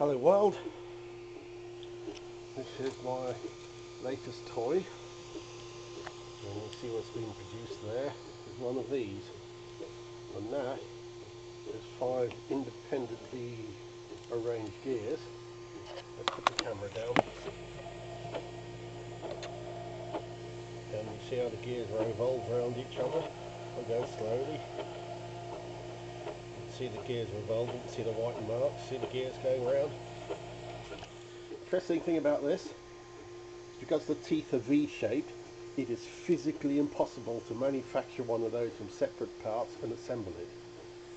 Hello world, this is my latest toy, and you see what's being produced there is one of these, and that is 5 independently arranged gears. Let's put the camera down, and you see how the gears revolve around each other. I'll go slowly. See the gears revolving, see the white marks, see the gears going around. Interesting thing about this, because the teeth are V-shaped, it is physically impossible to manufacture one of those from separate parts and assemble it.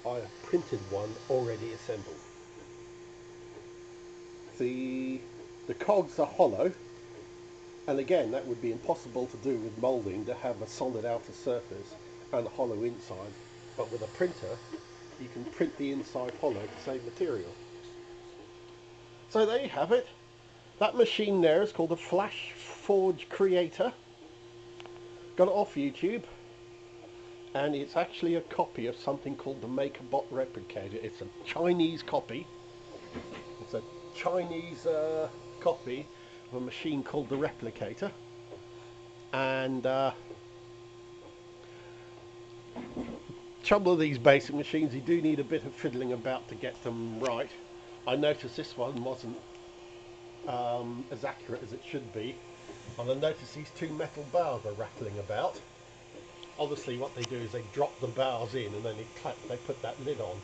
I have printed one already assembled. The cogs are hollow, and again that would be impossible to do with moulding, to have a solid outer surface and a hollow inside, but with a printer you can print the inside hollow to save material. So there you have it. That machine there is called a Flashforge Creator. Got it off YouTube, and it's actually a copy of something called the MakerBot Replicator. It's a Chinese copy. It's a Chinese copy of a machine called the Replicator, and trouble with these basic machines, you do need a bit of fiddling about to get them right. I noticed this one wasn't as accurate as it should be, and I noticed these two metal bars are rattling about. Obviously what they do is they drop the bars in and then they put that lid on,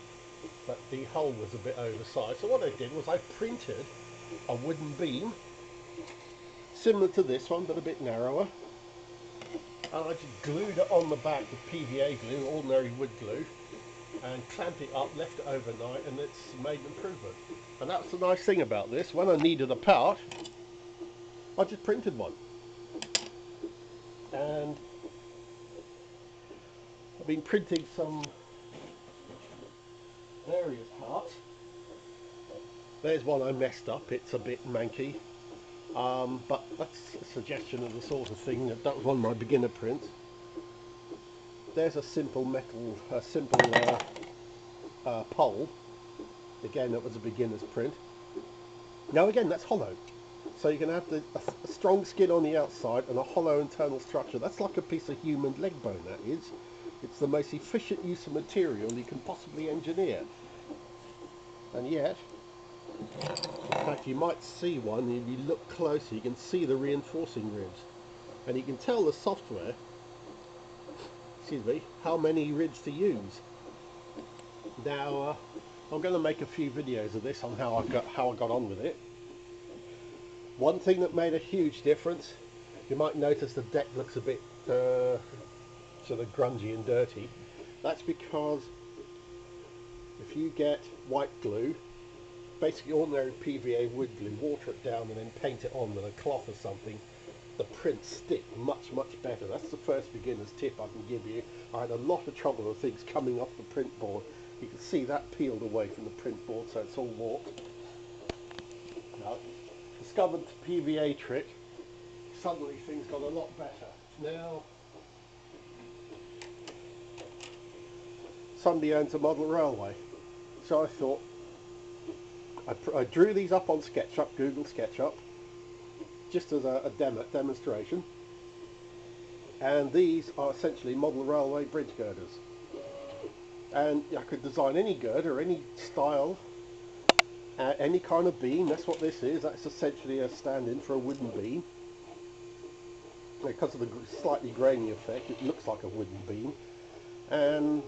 but the hole was a bit oversized. So what I did was I printed a wooden beam similar to this one but a bit narrower, and I just glued it on the back with PVA glue, ordinary wood glue, and clamped it up, left it overnight, and it's made an improvement. And that's the nice thing about this. When I needed a part, I just printed one. And I've been printing some various parts. There's one I messed up, it's a bit manky. But that's a suggestion of the sort of thing that was one of my beginner prints. There's a simple metal, pole. Again, that was a beginner's print. Now again, that's hollow. So you can have a strong skin on the outside and a hollow internal structure. That's like a piece of human leg bone, that is. It's the most efficient use of material you can possibly engineer. And yet, in fact, you might see one, if you look closer, you can see the reinforcing ribs. And you can tell the software, excuse me, how many ribs to use. Now, I'm going to make a few videos of this on how I got on with it. One thing that made a huge difference, you might notice the deck looks a bit sort of grungy and dirty. That's because if you get white glue, basically ordinary PVA wood glue, water it down and then paint it on with a cloth or something, the prints stick much better. That's the first beginner's tip I can give you. I had a lot of trouble with things coming off the print board. You can see that peeled away from the print board, so it's all warped. Now, discovered the PVA trick, suddenly things got a lot better. Now, somebody owns a model railway, so I thought, I drew these up on SketchUp, Google Sketchup, just as a demonstration, and these are essentially model railway bridge girders. And I could design any girder, any style, any kind of beam. That's what this is. That's essentially a stand-in for a wooden beam. Because of the slightly grainy effect, it looks like a wooden beam. And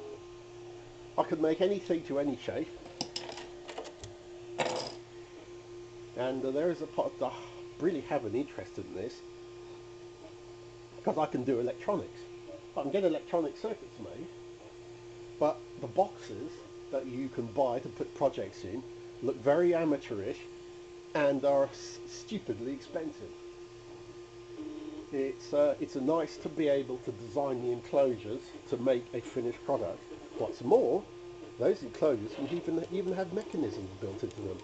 I could make anything to any shape. And there is a part that I really have an interest in this, because I can do electronics. I can get electronic circuits made, but the boxes that you can buy to put projects in look very amateurish and are stupidly expensive. It's nice to be able to design the enclosures to make a finished product. What's more, those enclosures can even have mechanisms built into them.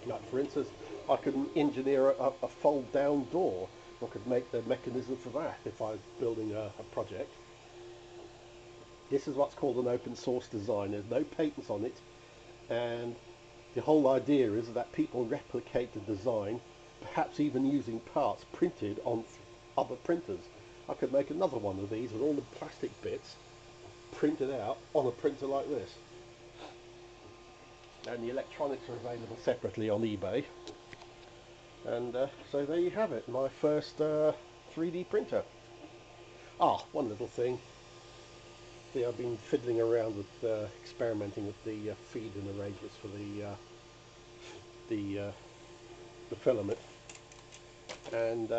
Like, for instance, I could engineer a fold-down door. I could make the mechanism for that if I was building a project. This is what's called an open source design. There's no patents on it, and The whole idea is that people replicate the design, perhaps even using parts printed on other printers. I could make another one of these with all the plastic bits printed out on a printer like this. And the electronics are available separately on eBay. And so there you have it, my first 3D printer. Ah, one little thing. See, I've been fiddling around with experimenting with the feed-in arrangements for the filament, and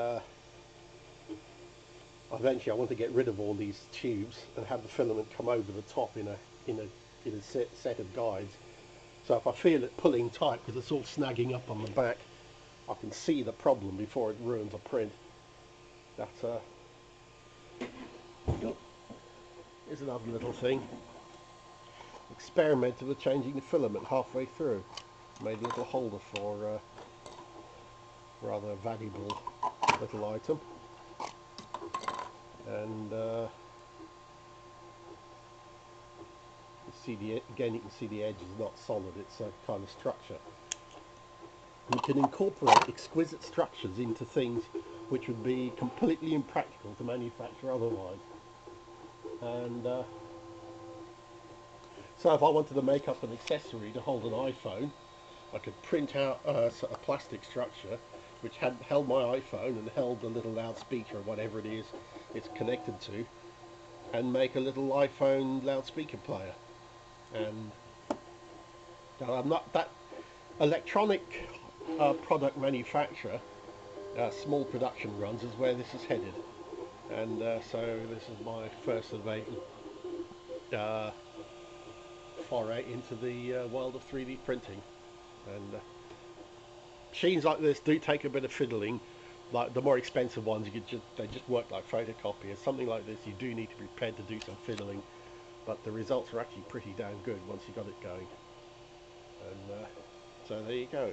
eventually I want to get rid of all these tubes and have the filament come over the top in a set of guides. So if I feel it pulling tight because it's all snagging up on the back, I can see the problem before it ruins a print. That is another little thing. Experimented with changing the filament halfway through. Made a little holder for a rather valuable little item. And again you can see the edge is not solid, it's a kind of structure. You can incorporate exquisite structures into things which would be completely impractical to manufacture otherwise. And so if I wanted to make up an accessory to hold an iPhone, I could print out a plastic structure which held my iPhone and held the little loudspeaker or whatever it is it's connected to, and make a little iPhone loudspeaker player. And I'm not that electronic product manufacturer. Small production runs is where this is headed, and so this is my first foray into the world of 3D printing. And machines like this do take a bit of fiddling. Like the more expensive ones, they just work like photocopiers. Something like this, you do need to be prepared to do some fiddling, but the results are actually pretty damn good once you got it going. And so there you go.